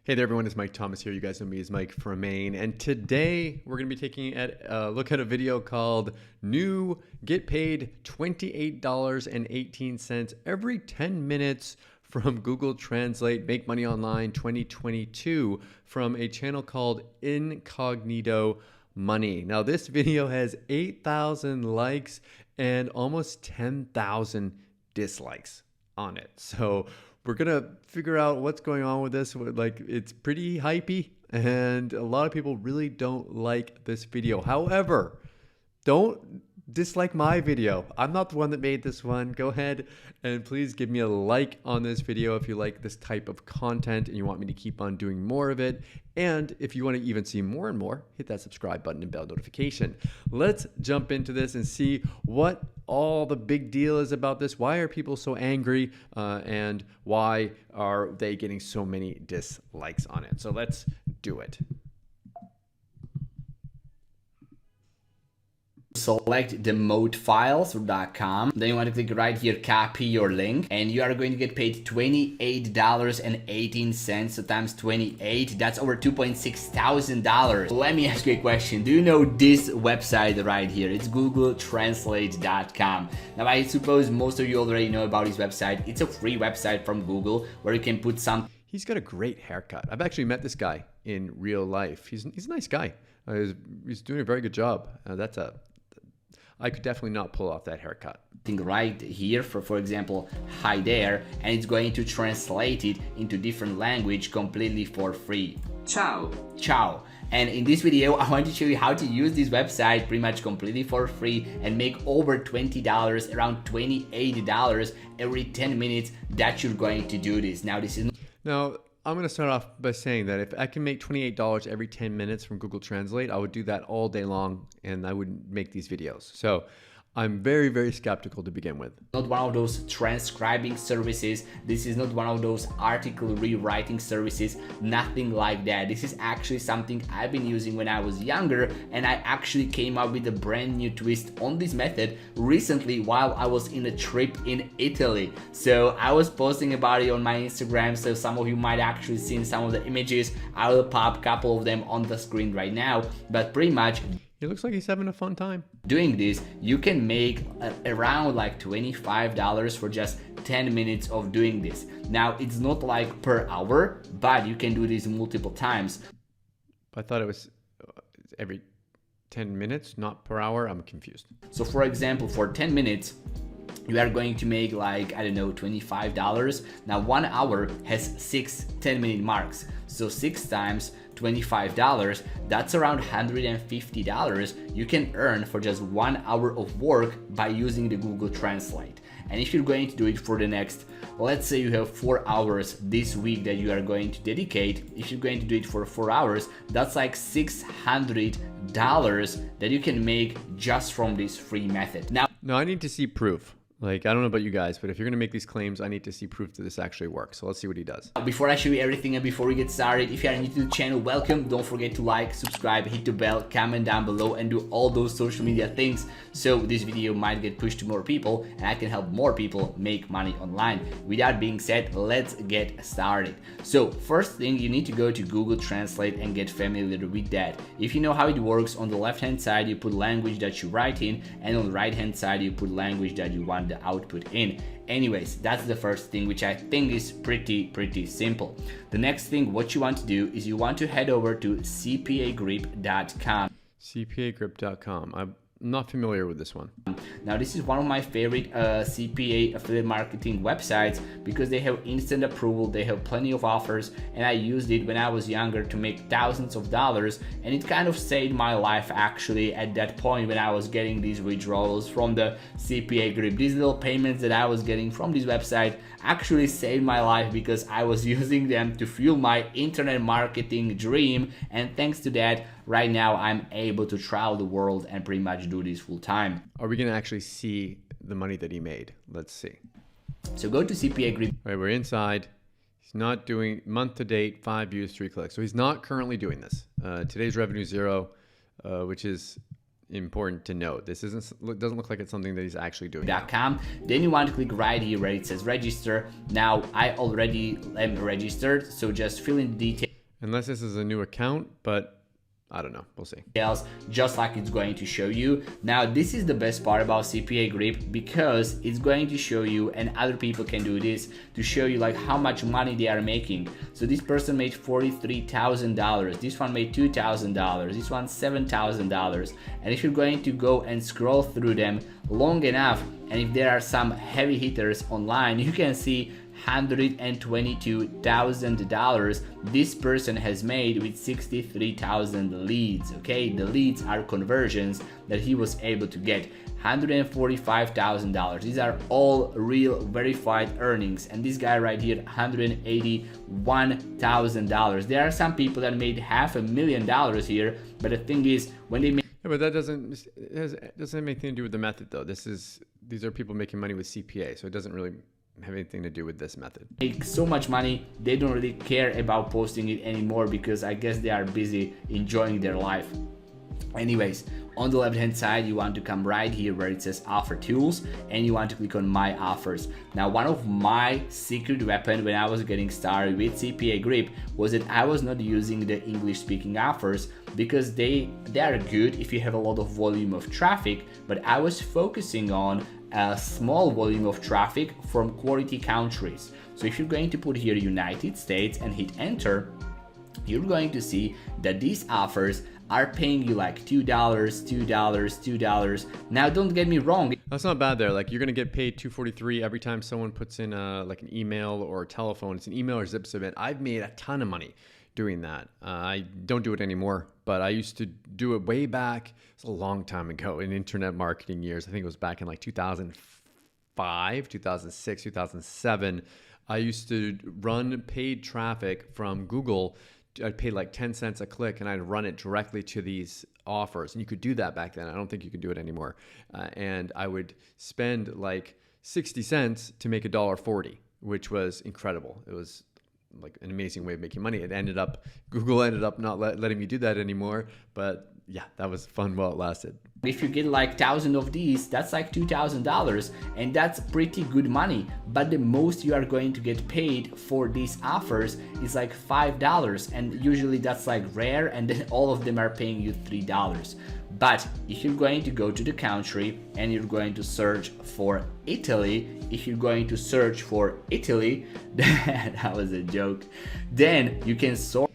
Hey there everyone, it's Mike Thomas here. You guys know me as Mike from Maine. And today we're going to be taking a look at a video called New Get Paid $28.18 every 10 minutes from Google Translate Make Money Online 2022 from a channel called Incognito Money. Now this video has 8,000 likes and almost 10,000 dislikes on it. So we're gonna figure out what's going on with this. Like, it's pretty hypey and a lot of people really don't like this video. However, don't dislike my video. I'm not the one that made this one. Go ahead and please give me a like on this video if you like this type of content and you want me to keep on doing more of it. And if you want to even see more and more, hit that subscribe button and bell notification. Let's jump into this and see what all the big deal is about this. Why are people so angry and why are they getting so many dislikes on it? So let's do it. Select the mode files.com. Then you want to click right here, copy your link, and you are going to get paid $28.18. So times 28, that's over $2.6 thousand. Let me ask you a question. Do you know this website right here? It's googletranslate.com. Now I suppose most of you already know about this website. It's a free website from Google where you can put some. He's got a great haircut. I've actually met this guy in real life. He's a nice guy. He's doing a very good job. I could definitely not pull off that haircut. Right here, for example, hi there, and it's going to translate it into different language completely for free. Ciao. Ciao. And in this video, I want to show you how to use this website pretty much completely for free and make over $20, around $28 every 10 minutes that you're going to do this. Now, I'm going to start off by saying that if I can make $28 every 10 minutes from Google Translate, I would do that all day long and I would make these videos. So I'm very, very skeptical to begin with. Not one of those transcribing services. This is not one of those article rewriting services, nothing like that. This is actually something I've been using when I was younger, and I actually came up with a brand new twist on this method recently while I was in a trip in Italy. So I was posting about it on my Instagram, so some of you might actually see some of the images. I will pop a couple of them on the screen right now, but pretty much he looks like he's having a fun time. Doing this, you can make around like $25 for just 10 minutes of doing this. Now, it's not like per hour, but you can do this multiple times. I thought it was every 10 minutes, not per hour. I'm confused. So for example, for 10 minutes, you are going to make like, I don't know, $25. Now 1 hour has 6 10-minute marks. So 6 times $25, that's around $150 you can earn for just 1 hour of work by using the Google Translate. And if you're going to do it for the next, let's say you have 4 hours this week that you are going to dedicate, if you're going to do it for 4 hours, that's like $600 that you can make just from this free method. Now, I need to see proof. Like, I don't know about you guys, but if you're going to make these claims, I need to see proof that this actually works. So let's see what he does. Before I show you everything and before we get started, if you are new to the channel, welcome. Don't forget to like, subscribe, hit the bell, comment down below, and do all those social media things so this video might get pushed to more people and I can help more people make money online. With that being said, let's get started. So first thing, you need to go to Google Translate and get familiar with that. If you know how it works, on the left hand side you put language that you write in, and on the right hand side you put language that you want the output in. Anyways, that's the first thing, which I think is pretty simple. The next thing, what you want to do is you want to head over to Cpagrip.com. Cpagrip.com. I'm not familiar with this one. Now this is one of my favorite CPA affiliate marketing websites because they have instant approval, they have plenty of offers, and I used it when I was younger to make thousands of dollars, and it kind of saved my life actually at that point when I was getting these withdrawals from the Cpagrip. These little payments that I was getting from this website actually saved my life because I was using them to fuel my internet marketing dream, and thanks to that, right now I'm able to travel the world and pretty much do this full time. Are we going to actually see the money that he made? Let's see. So go to Cpagrip. All right, we're inside. He's not doing month to date, 5 views, 3 clicks. So he's not currently doing this. Today's revenue 0, which is important to note. This doesn't look like it's something that he's actually doing. .com. Then you want to click right here where it says register. Now I already am registered, so just fill in the details. Unless this is a new account, but I don't know. We'll see. Else, just like it's going to show you. Now, this is the best part about Cpagrip, because it's going to show you, and other people can do this, to show you like how much money they are making. So this person made $43,000, this one made $2,000, this one $7,000. And if you're going to go and scroll through them long enough, and if there are some heavy hitters online, you can see $122,000 this person has made with 63,000 leads. Okay, the leads are conversions that he was able to get. $145,000. These are all real verified earnings, and this guy right here, $181,000. There are some people that made $500,000 here, but the thing is, when they make but that doesn't have anything to do with the method, though. These are people making money with CPA, so it doesn't really have anything to do with this method. Make so much money, they don't really care about posting it anymore, because I guess they are busy enjoying their life. Anyways, on the left hand side, you want to come right here where it says offer tools, and you want to click on my offers. Now, one of my secret weapons when I was getting started with Cpagrip was that I was not using the English speaking offers, because they are good if you have a lot of volume of traffic, but I was focusing on a small volume of traffic from quality countries. So if you're going to put here United States and hit enter, you're going to see that these offers are paying you like $2, $2. Now, don't get me wrong. That's not bad there. Like, you're going to get paid $2.43 every time someone puts in like an email or a telephone. It's an email or zip submit. I've made a ton of money doing that. I don't do it anymore, but I used to do it way back. It's a long time ago in internet marketing years. I think it was back in like 2005, 2006, 2007. I used to run paid traffic from Google. I'd pay like 10 cents a click, and I'd run it directly to these offers. And you could do that back then. I don't think you can do it anymore. And I would spend like 60 cents to make $1.40, which was incredible. It was like an amazing way of making money. Google ended up not letting me do that anymore. But yeah, that was fun while it lasted. If you get like 1,000 of these, that's like $2,000, and that's pretty good money. But the most you are going to get paid for these offers is like $5, and usually that's like rare, and then all of them are paying you $3. But if you're going to go to the country and you're going to search for Italy, that was a joke, then you can sort.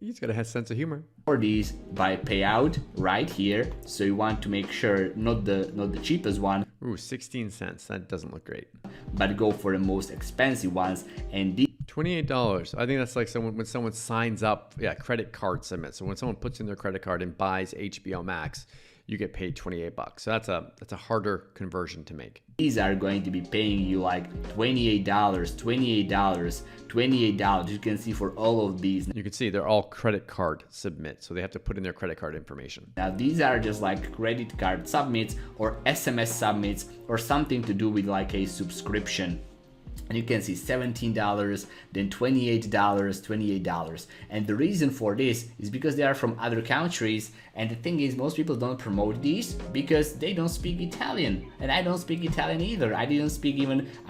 He's got a sense of humor. For these by payout right here. So you want to make sure not the cheapest one. Ooh, 16 cents. That doesn't look great. But go for the most expensive ones. And these $28. I think that's like when someone signs up, credit card submit. So when someone puts in their credit card and buys HBO Max, you get paid $28. So that's a harder conversion to make. These are going to be paying you like $28. You can see for all of these. You can see they're all credit card submit. So they have to put in their credit card information. Now these are just like credit card submits or SMS submits or something to do with like a subscription. And you can see $17, then $28. And the reason for this is because they are from other countries. And the thing is, most people don't promote these because they don't speak Italian. And I don't speak Italian either. I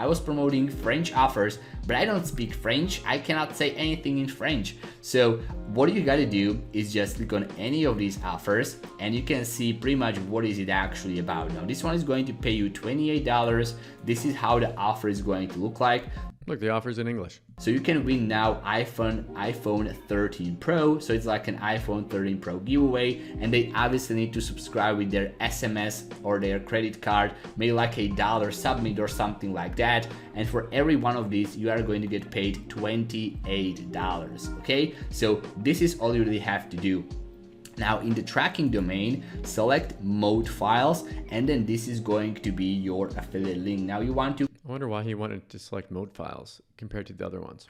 was promoting French offers, but I don't speak French. I cannot say anything in French. So what you gotta do is just click on any of these offers, and you can see pretty much what is it actually about. Now this one is going to pay you $28. This is how the offer is going to look like. Look, the offer's in English. So you can win now iPhone 13 Pro. So it's like an iPhone 13 Pro giveaway, and they obviously need to subscribe with their SMS or their credit card, maybe like $1 submit or something like that. And for every one of these, you are going to get paid $28. Okay, so this is all you really have to do. Now in the tracking domain, select mode files, and then this is going to be your affiliate link. Now you want to I wonder why he wanted to select mode files compared to the other ones.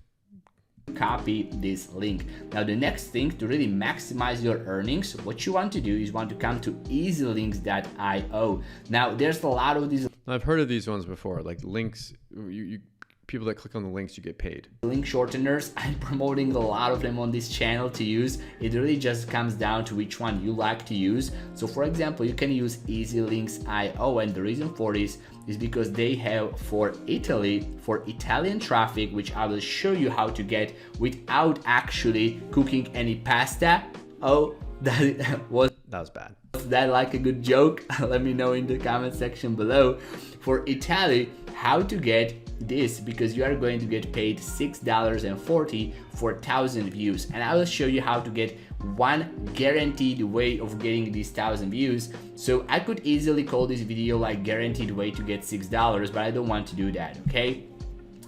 Copy this link. Now the next thing to really maximize your earnings, what you want to do is want to come to easylinks.io. Now there's a lot of these. I've heard of these ones before, like links. You people that click on the links, you get paid. Link shorteners, I'm promoting a lot of them on this channel to use. It really just comes down to which one you like to use. So for example, you can use EasyLinks.io, and the reason for this is because they have for Italy, for Italian traffic, which I will show you how to get without actually cooking any pasta. Oh, that was bad. Was that like a good joke? Let me know in the comment section below. For Italy, how to get this, because you are going to get paid $6.40 for 1,000 views, and I will show you how to get one guaranteed way of getting these 1,000 views. So I could easily call this video like guaranteed way to get $6, but I don't want to do that, okay?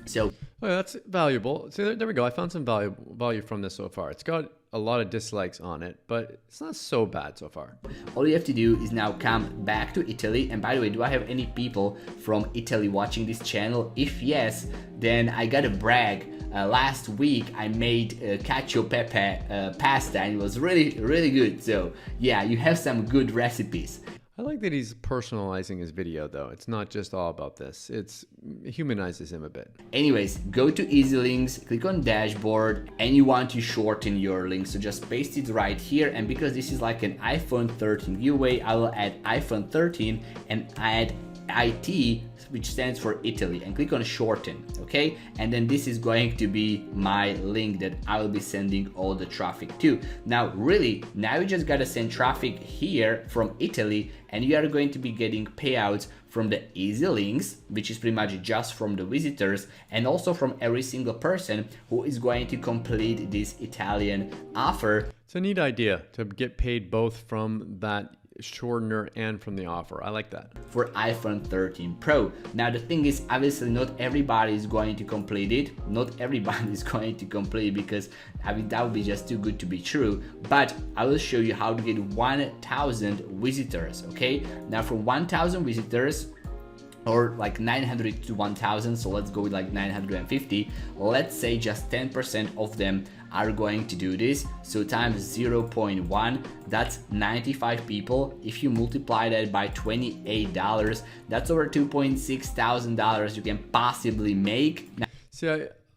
So oh, that's valuable. So there we go. I found some value from this so far. It's got a lot of dislikes on it, but it's not so bad so far. All you have to do is now come back to Italy. And by the way, do I have any people from Italy watching this channel? If yes, then I gotta brag. Last week I made cacio e pepe pasta, and it was really good. So yeah, you have some good recipes. I like that he's personalizing his video though. It's not just all about this. It humanizes him a bit. Anyways, go to Easy Links, click on dashboard, and you want to shorten your link. So just paste it right here. And because this is like an iPhone 13 giveaway, I will add iPhone 13 and add IT, which stands for Italy, and click on shorten, okay? And then this is going to be my link that I will be sending all the traffic to. Now you just gotta send traffic here from Italy, and you are going to be getting payouts from the Easy Links, which is pretty much just from the visitors, and also from every single person who is going to complete this Italian offer. It's a neat idea to get paid both from that shortener and from the offer. I like that. For iPhone 13 Pro. Now the thing is, obviously not everybody is going to complete it. Not everybody is going to complete it, because I mean that would be just too good to be true. But I will show you how to get 1,000 visitors, okay? Now for 1,000 visitors, or like 900 to 1,000, so let's go with like 950. Let's say just 10% of them are going to do this, so times 0.1, that's 95 people. If you multiply that by $28, that's over $2,600 you can possibly make. Now, see,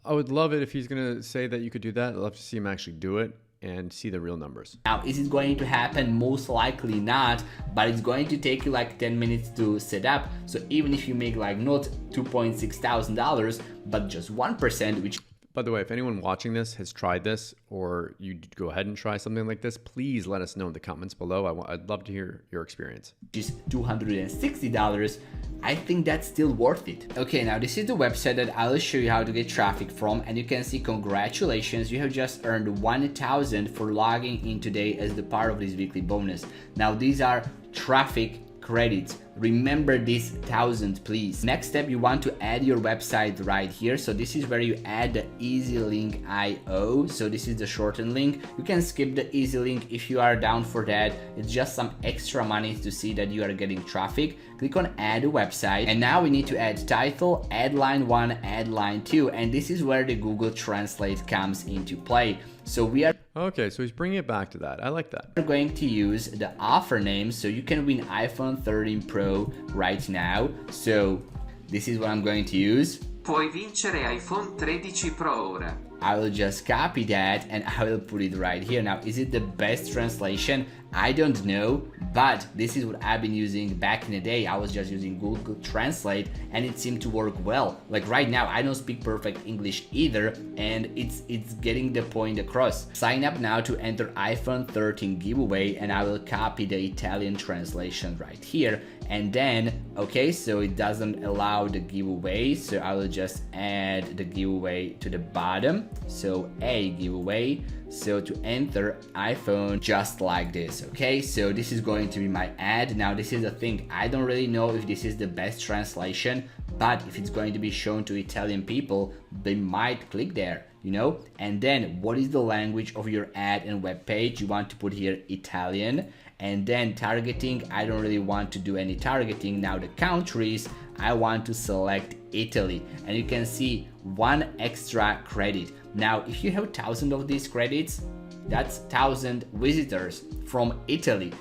I would love it if he's gonna say that you could do that. I'd love to see him actually do it and see the real numbers. Now, is it going to happen? Most likely not, but it's going to take you like 10 minutes to set up. So even if you make like not $2,600, but just 1%, which, by the way, if anyone watching this has tried this, or you go ahead and try something like this, please let us know in the comments below. I'd love to hear your experience. Which is $260. I think that's still worth it. Okay, now this is the website that I'll show you how to get traffic from, and you can see congratulations, you have just earned 1,000 for logging in today as the part of this weekly bonus. Now these are traffic credits. Remember this 1,000, please. Next step, you want to add your website right here. So this is where you add the EasyLink.io. So this is the shortened link. You can skip the EasyLink if you are down for that. It's just some extra money to see that you are getting traffic. Click on add a website, and now we need to add title, add line 1, add line 2, and this is where the Google Translate comes into play. So we are okay, so he's bringing it back to that. I like that. We're going to use the offer name, so you can win iPhone 13 Pro right now. So this is what I'm going to use. Puoi vincere iPhone 13 Pro ora. I will just copy that and I will put it right here. Now, is it the best translation? I don't know, but this is what I've been using back in the day. I was just using Google Translate and it seemed to work well. Like right now, I don't speak perfect English either, and it's getting the point across. Sign up now to enter iPhone 13 giveaway, and I will copy the Italian translation right here. And then, okay, so it doesn't allow the giveaway, so I will just add the giveaway to the bottom. So a giveaway. So to enter iPhone, just like this, okay? So this is going to be my ad. Now this is the thing, I don't really know if this is the best translation, but if it's going to be shown to Italian people, they might click there, you know? And then what is the language of your ad and web page? You want to put here Italian. And then targeting, I don't really want to do any targeting. Now the countries, I want to select Italy, and you can see 1 extra credit. Now if you have 1,000 of these credits, that's 1,000 visitors from Italy.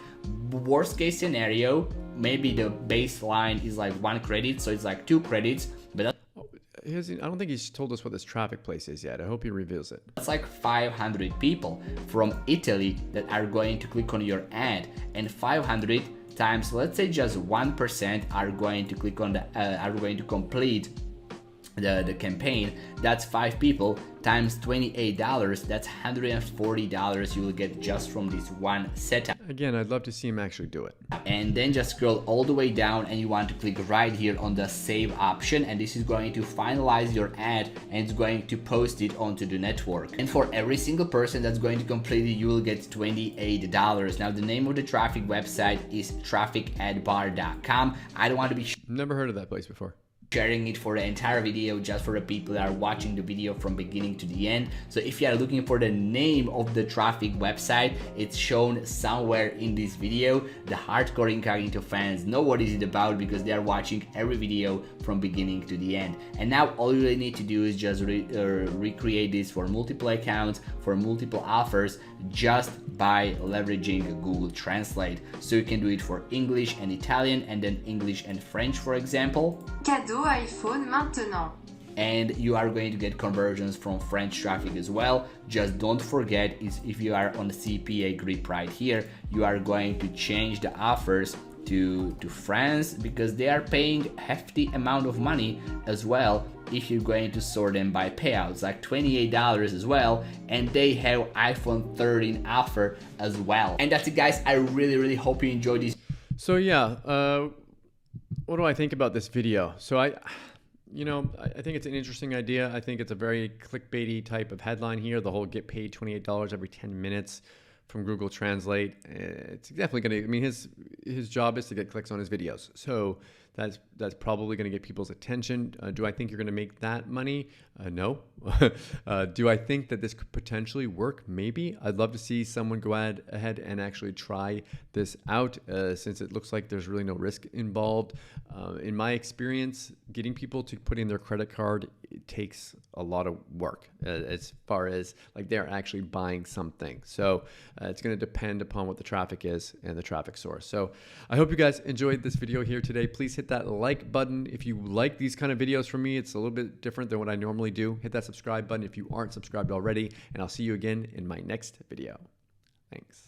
Worst case scenario, maybe the baseline is like 1 credit, so it's like 2 credits, but that's I don't think he's told us what this traffic place is yet. I hope he reveals it. That's like 500 people from Italy that are going to click on your ad, and 500 times, let's say just 1% are going to click on are going to complete the campaign. That's 5 people times $28. That's $140 you will get just from this one setup. Again, I'd love to see him actually do it. And then just scroll all the way down and you want to click right here on the save option, and this is going to finalize your ad and it's going to post it onto the network. And for every single person that's going to complete it, you will get $28. Now the name of the traffic website is trafficadbar.com. I don't want to be Never heard of that place before. sharing it for the entire video, just for the people that are watching the video from beginning to the end. So if you are looking for the name of the traffic website, it's shown somewhere in this video. The hardcore Incognito fans know what is it about because they are watching every video from beginning to the end. And now all you really need to do is just recreate this for multiple accounts, for multiple offers, just by leveraging Google Translate. So you can do it for English and Italian, and then English and French, for example. Cadeau iPhone maintenant. And you are going to get conversions from French traffic as well. Just don't forget, if you are on the Cpagrip right here, you are going to change the offers to France, because they are paying hefty amount of money as well if you're going to sort them by payouts, like $28 as well, and they have iPhone 13 offer as well. And that's it, guys. I really hope you enjoyed this. So yeah, what do I think about this video? So I think it's an interesting idea. I think it's a very clickbaity type of headline here. The whole get paid $28 every 10 minutes from Google Translate. It's definitely going to, I mean, his job is to get clicks on his videos. So that's probably going to get people's attention. Do I think you're going to make that money? No. Do I think that this could potentially work? Maybe. I'd love to see someone go ahead and actually try this out, since it looks like there's really no risk involved. In my experience, getting people to put in their credit card, it takes a lot of work as far as like they're actually buying something. So it's going to depend upon what the traffic is and the traffic source. So I hope you guys enjoyed this video here today. Please hit that like button if you like these kind of videos from me. It's a little bit different than what I normally do. Hit that subscribe button if you aren't subscribed already, and I'll see you again in my next video. Thanks.